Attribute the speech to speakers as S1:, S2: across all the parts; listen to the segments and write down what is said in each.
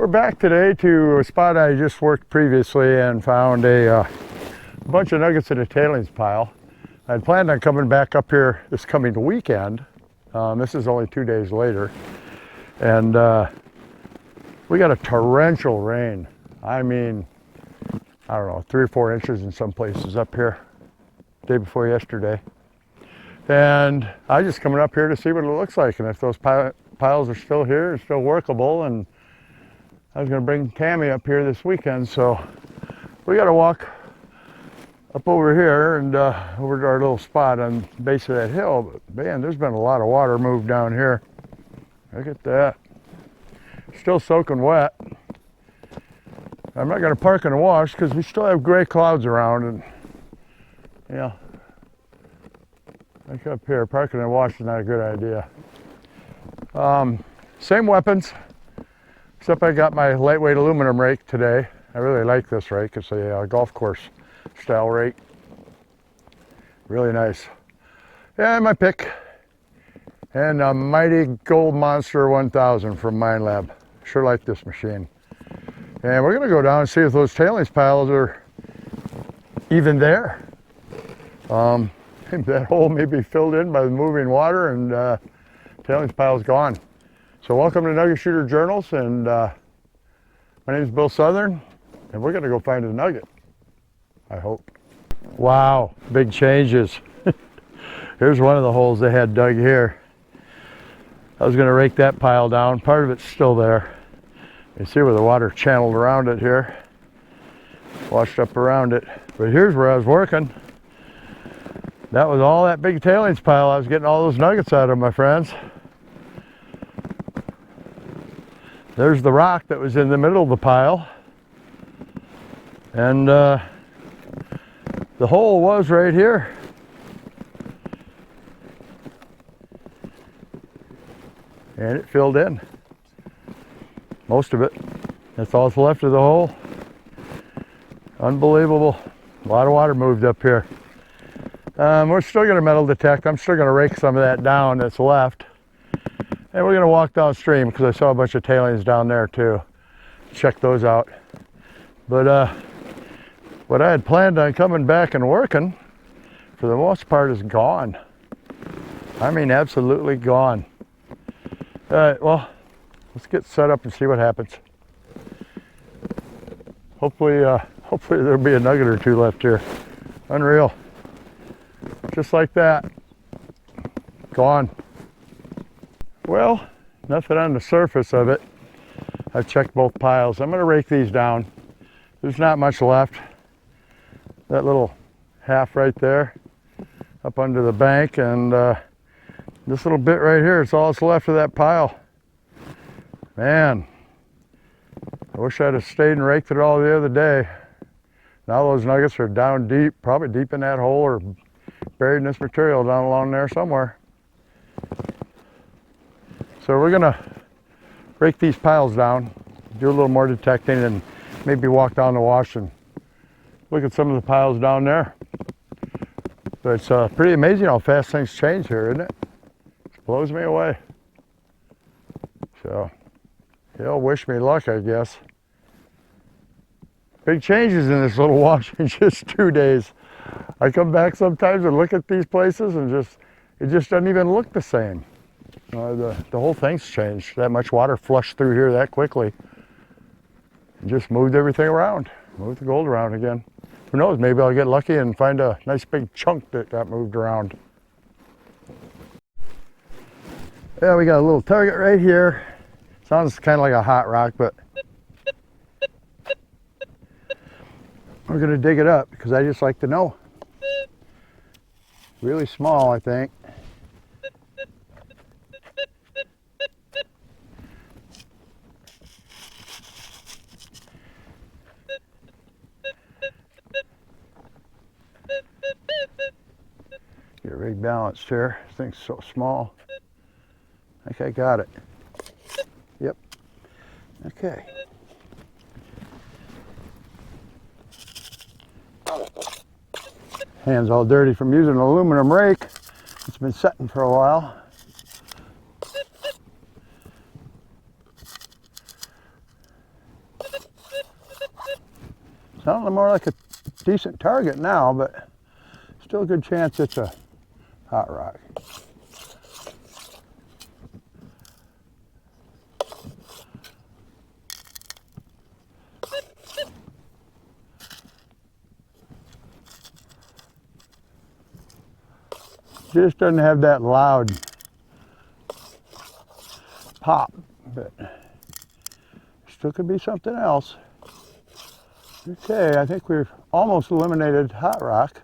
S1: We're back today to a spot I just worked previously and found a bunch of nuggets in a tailings pile. I had planned on coming back up here this coming weekend. This is only 2 days later. And we got a torrential rain. I mean, I don't know, 3 or 4 inches in some places up here, day before yesterday. And I was just coming up here to see what it looks like and if those piles are still here and still workable. And I was going to bring Tammy up here this weekend, so we got to walk up over here and over to our little spot on the base of that hill. But man, there's been a lot of water moved down here. Look at that. Still soaking wet. I'm not going to park in the wash because we still have gray clouds around, and yeah, like up here, parking in the wash is not a good idea. Same weapons, except I got my lightweight aluminum rake today. I really like this rake. It's a golf course style rake. Really nice. And my pick. And a mighty Gold Monster 1000 from Mine Lab. Sure like this machine. And we're going to go down and see if those tailings piles are even there. That hole may be filled in by the moving water, and tailings pile's gone. So welcome to Nugget Shooter Journals, and my name is Bill Southern, and we're going to go find a nugget, I hope. Wow, big changes. Here's one of the holes they had dug here. I was going to rake that pile down. Part of it's still there. You see where the water channeled around it here, washed up around it. But here's where I was working. That was all that big tailings pile. I was getting all those nuggets out of, my friends. There's the rock that was in the middle of the pile. And the hole was right here. And it filled in. Most of it. That's all that's left of the hole. Unbelievable. A lot of water moved up here. We're still going to metal detect. I'm still going to rake some of that down that's left. And we're going to walk downstream because I saw a bunch of tailings down there too. Check those out. But what I had planned on coming back and working, for the most part, is gone. I mean, absolutely gone. All right, well, let's get set up and see what happens. Hopefully there'll be a nugget or two left here. Unreal. Just like that. Gone. Well, nothing on the surface of it. I've checked both piles. I'm going to rake these down. There's not much left. That little half right there, up under the bank, and this little bit right here, it's all that's left of that pile. Man, I wish I'd have stayed and raked it all the other day. Now those nuggets are down deep, probably deep in that hole or buried in this material down along there somewhere. So we're gonna rake these piles down, do a little more detecting, and maybe walk down the wash and look at some of the piles down there. But it's pretty amazing how fast things change here, isn't it? It blows me away. So, you'll wish me luck, I guess. Big changes in this little wash in just 2 days. I come back sometimes and look at these places and it just doesn't even look the same. The whole thing's changed. That much water flushed through here that quickly. And just moved everything around. Moved the gold around again. Who knows, maybe I'll get lucky and find a nice big chunk that got moved around. Yeah, we got a little target right here. Sounds kind of like a hot rock, but we're going to dig it up because I just like to know. Really small, I think. Get a rig balanced here. This thing's so small. I think I got it. Yep. Okay. Hands all dirty from using an aluminum rake. It's been setting for a while. Sounding more like a decent target now, but still a good chance it's a hot rock. Just doesn't have that loud pop, but still could be something else. Okay, I think we've almost eliminated hot rock.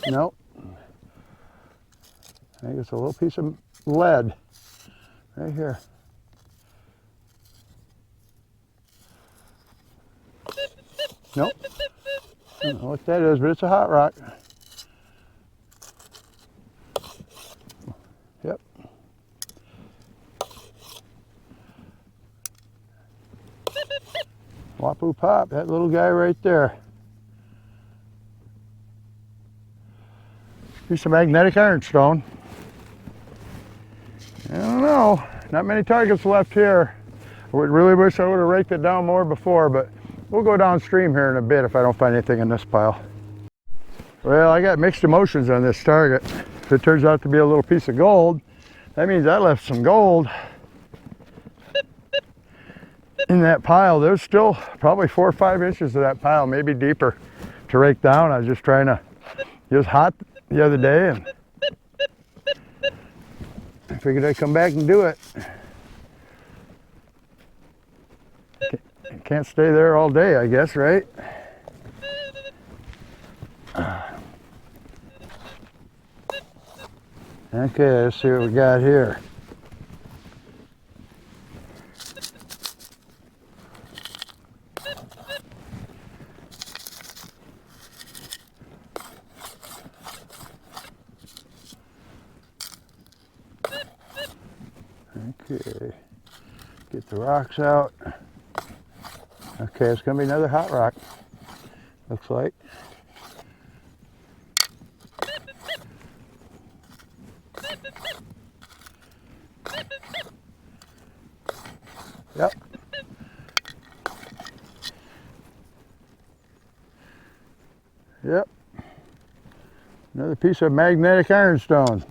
S1: Nope. I think it's a little piece of lead right here. Nope. I don't know what that is, but it's a hot rock. Yep. Wapoo pop, that little guy right there. Piece of magnetic ironstone. I don't know, not many targets left here. I would really wish I would have raked it down more before, but we'll go downstream here in a bit if I don't find anything in this pile. Well, I got mixed emotions on this target. If it turns out to be a little piece of gold, that means I left some gold in that pile. There's still probably 4 or 5 inches of that pile, maybe deeper, to rake down. I was just trying to, it was hot the other day and I figured I'd come back and do it. Can't stay there all day, I guess, right? Okay, let's see what we got here. Okay, get the rocks out. Okay, it's going to be another hot rock, looks like. Yep. Yep. Another piece of magnetic ironstone.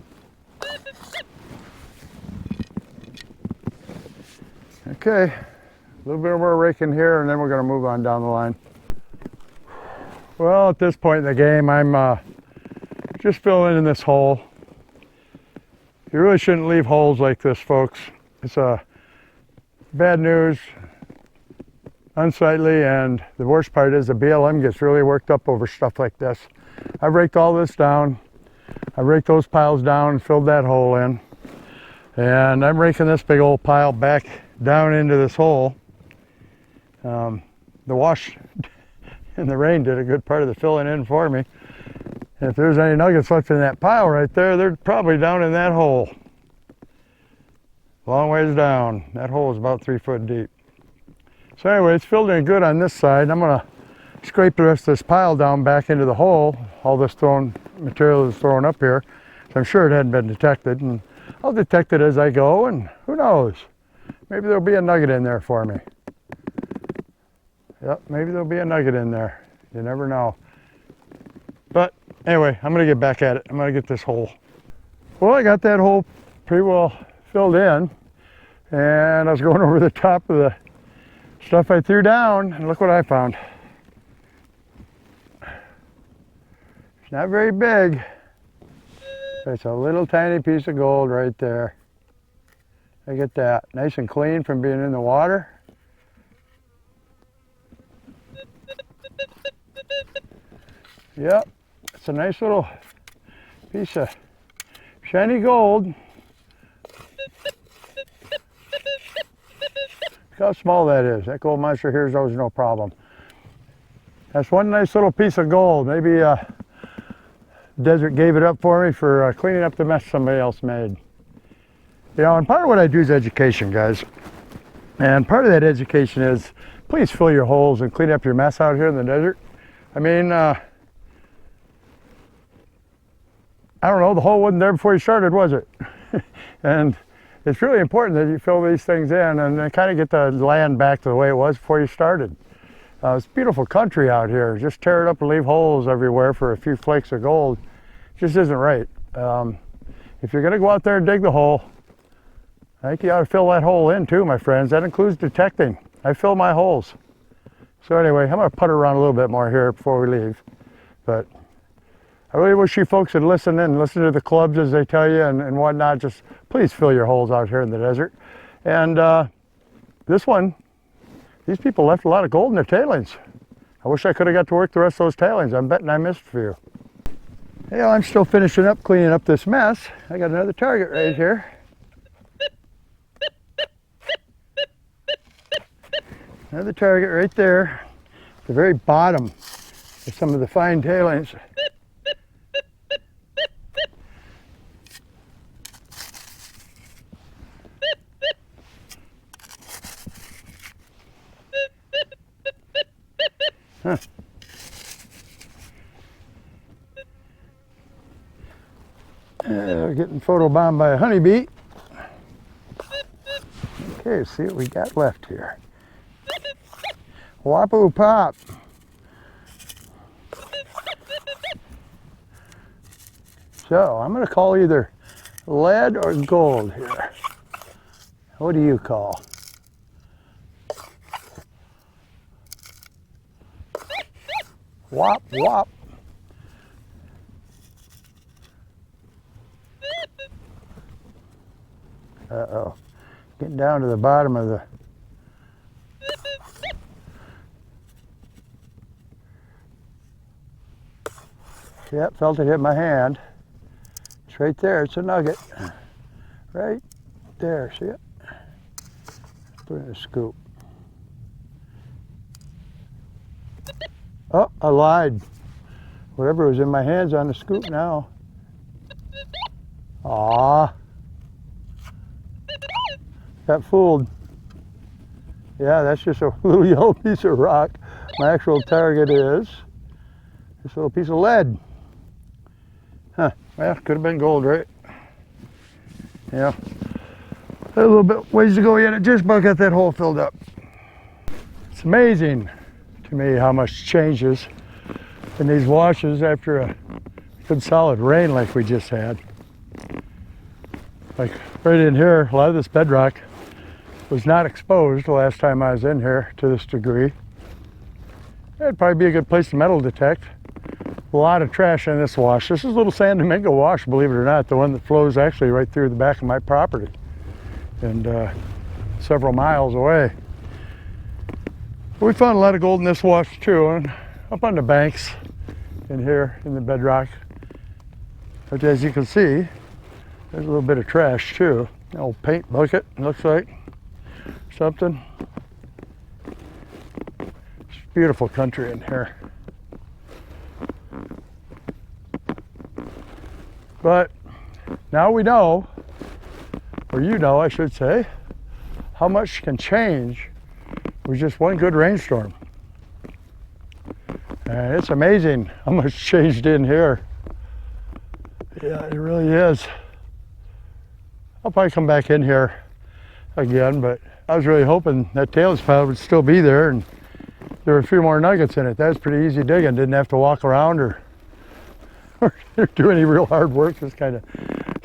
S1: Okay, a little bit more raking here and then we're going to move on down the line. Well, at this point in the game, I'm just filling in this hole. You really shouldn't leave holes like this, folks. It's bad news, unsightly, and the worst part is the BLM gets really worked up over stuff like this. I've raked all this down. I've raked those piles down and filled that hole in. And I'm raking this big old pile back down into this hole. The wash and the rain did a good part of the filling in for me. And if there's any nuggets left in that pile right there, they're probably down in that hole. Long ways down. That hole is about 3 foot deep. So anyway, it's filled in good on this side. I'm gonna scrape the rest of this pile down back into the hole. All this material is thrown up here. So I'm sure it hadn't been detected, and I'll detect it as I go, and who knows? Maybe there'll be a nugget in there for me. Yep, maybe there'll be a nugget in there. You never know. But anyway, I'm gonna get back at it. I'm gonna get this hole. Well, I got that hole pretty well filled in, and I was going over the top of the stuff I threw down, and look what I found. It's not very big, but it's a little tiny piece of gold right there. Look at that, nice and clean from being in the water. Yep, it's a nice little piece of shiny gold. Look how small that is. That gold monster here is always no problem. That's one nice little piece of gold. Maybe Desert gave it up for me for cleaning up the mess somebody else made. You know, and part of what I do is education, guys. And part of that education is, please fill your holes and clean up your mess out here in the desert. I mean, I don't know, the hole wasn't there before you started, was it? And it's really important that you fill these things in and kind of get the land back to the way it was before you started. It's beautiful country out here. Just tear it up and leave holes everywhere for a few flakes of gold just isn't right. If you're going to go out there and dig the hole, I think you ought to fill that hole in too, my friends. That includes detecting. I fill my holes. So anyway, I'm going to putter around a little bit more here before we leave. But I really wish you folks would listen in, listen to the clubs as they tell you and whatnot. Just please fill your holes out here in the desert. And this one, these people left a lot of gold in their tailings. I wish I could have got to work the rest of those tailings. I'm betting I missed a few. Hey, I'm still finishing up cleaning up this mess. I got another target right here. Another target right there, at the very bottom of some of the fine tailings. Huh. We're getting photobombed by a honeybee. Okay, see what we got left here. Wapoo pop. So I'm going to call either lead or gold here. What do you call? Wop, wop. Uh-oh. Getting down to the bottom of the... Yep, felt it hit my hand. It's right there. It's a nugget. Right there. See it? Put it in a scoop. Oh, I lied. Whatever was in my hand's on the scoop now. Aw. Got fooled. Yeah, that's just a little yellow piece of rock. My actual target is this little piece of lead. Huh. Well, could have been gold, right? Yeah. A little bit ways to go yet. It just about got that hole filled up. It's amazing to me how much changes in these washes after a good solid rain like we just had. Like right in here, a lot of this bedrock was not exposed the last time I was in here to this degree. It'd probably be a good place to metal detect. A lot of trash in this wash. This is a little San Domingo wash, believe it or not, the one that flows actually right through the back of my property and several miles away. We found a lot of gold in this wash too, and up on the banks in here in the bedrock. But as you can see, there's a little bit of trash too. An old paint bucket, looks like something. It's beautiful country in here. But now we know, or you know I should say, how much can change with just one good rainstorm. And it's amazing how much changed in here. Yeah, it really is. I'll probably come back in here again, but I was really hoping that tailings pile would still be there and there were a few more nuggets in it. That was pretty easy digging. Didn't have to walk around or do any real hard work. Just kind of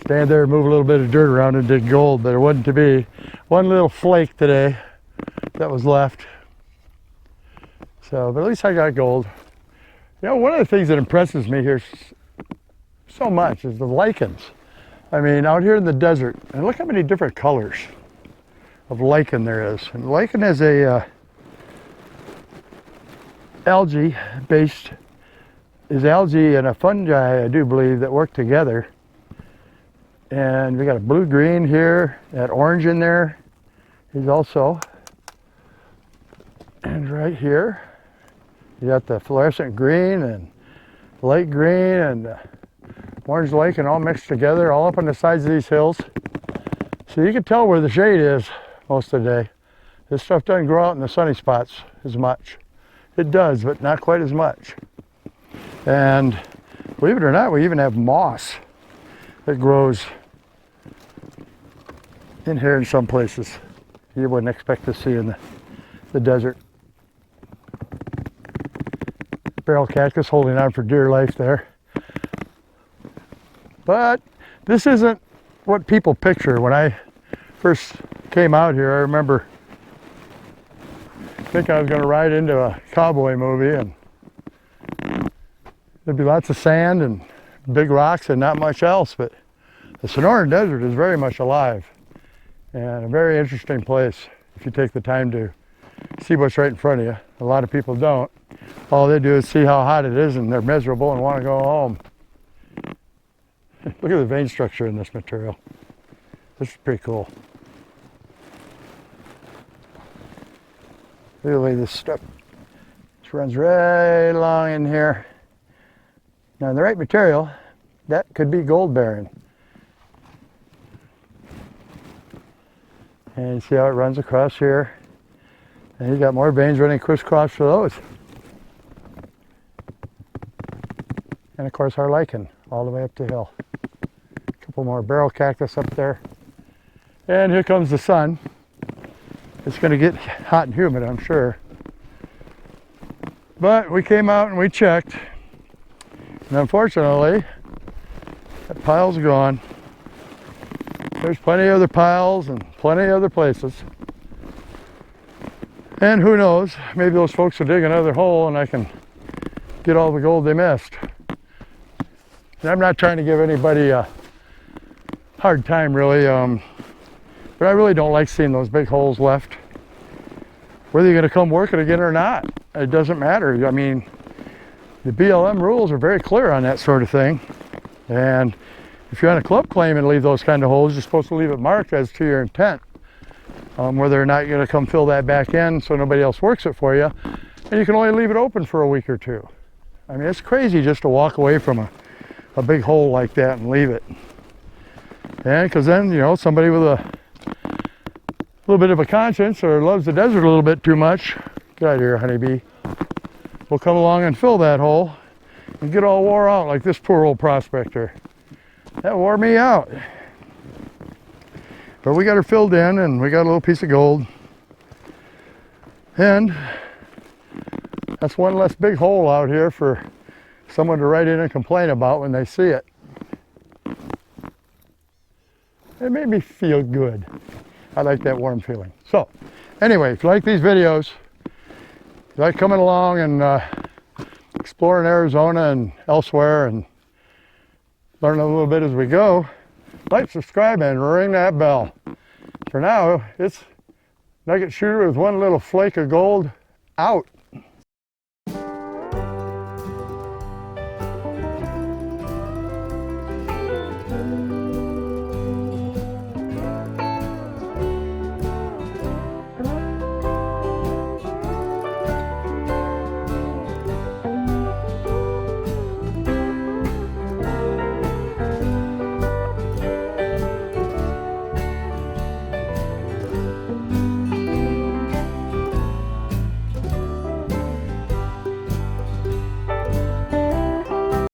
S1: stand there and move a little bit of dirt around and dig gold. But there wasn't to be. One little flake today that was left. So, but at least I got gold. You know, one of the things that impresses me here so much is the lichens. I mean, out here in the desert, and look how many different colors of lichen there is. And lichen is a algae and a fungi, I do believe, that work together. And we got a blue-green here, that orange in there is also. And right here, you got the fluorescent green and light green and orange lichen all mixed together, all up on the sides of these hills. So you can tell where the shade is most of the day. This stuff doesn't grow out in the sunny spots as much. It does, but not quite as much. And believe it or not, we even have moss that grows in here in some places you wouldn't expect to see in the desert. barrel cactus holding on for dear life there. But this isn't what people picture. When I first came out here, I remember thinking I was going to ride into a cowboy movie and there'd be lots of sand and big rocks and not much else, but the Sonoran Desert is very much alive and a very interesting place if you take the time to see what's right in front of you. A lot of people don't. All they do is see how hot it is and they're miserable and want to go home. Look at the vein structure in this material. This is pretty cool. Look at the way this stuff just runs right along in here. Now, in the right material, that could be gold bearing. And you see how it runs across here. And you got more veins running crisscross for those. And of course our lichen all the way up the hill. A couple more barrel cactus up there. And here comes the sun. It's going to get hot and humid, I'm sure. But we came out and we checked. And unfortunately, that pile's gone. There's plenty of other piles and plenty of other places. And who knows, maybe those folks will dig another hole and I can get all the gold they missed. And I'm not trying to give anybody a hard time, really, but I really don't like seeing those big holes left. Whether you're going to come work it again or not, it doesn't matter. I mean, the BLM rules are very clear on that sort of thing. And if you're on a club claim and leave those kind of holes, you're supposed to leave it marked as to your intent. Whether or not you're going to come fill that back in so nobody else works it for you. And you can only leave it open for a week or two. I mean, it's crazy just to walk away from a big hole like that and leave it. And because then, you know, somebody with a little bit of a conscience or loves the desert a little bit too much, get out of here, honeybee, will come along and fill that hole and get all wore out like this poor old prospector. That wore me out. But we got her filled in and we got a little piece of gold. And that's one less big hole out here for someone to write in and complain about when they see it. It made me feel good. I like that warm feeling. So, anyway, if you like these videos, if you like coming along and exploring Arizona and elsewhere and learn a little bit as we go, like, subscribe, and ring that bell. For now, it's Nugget Shooter with one little flake of gold out.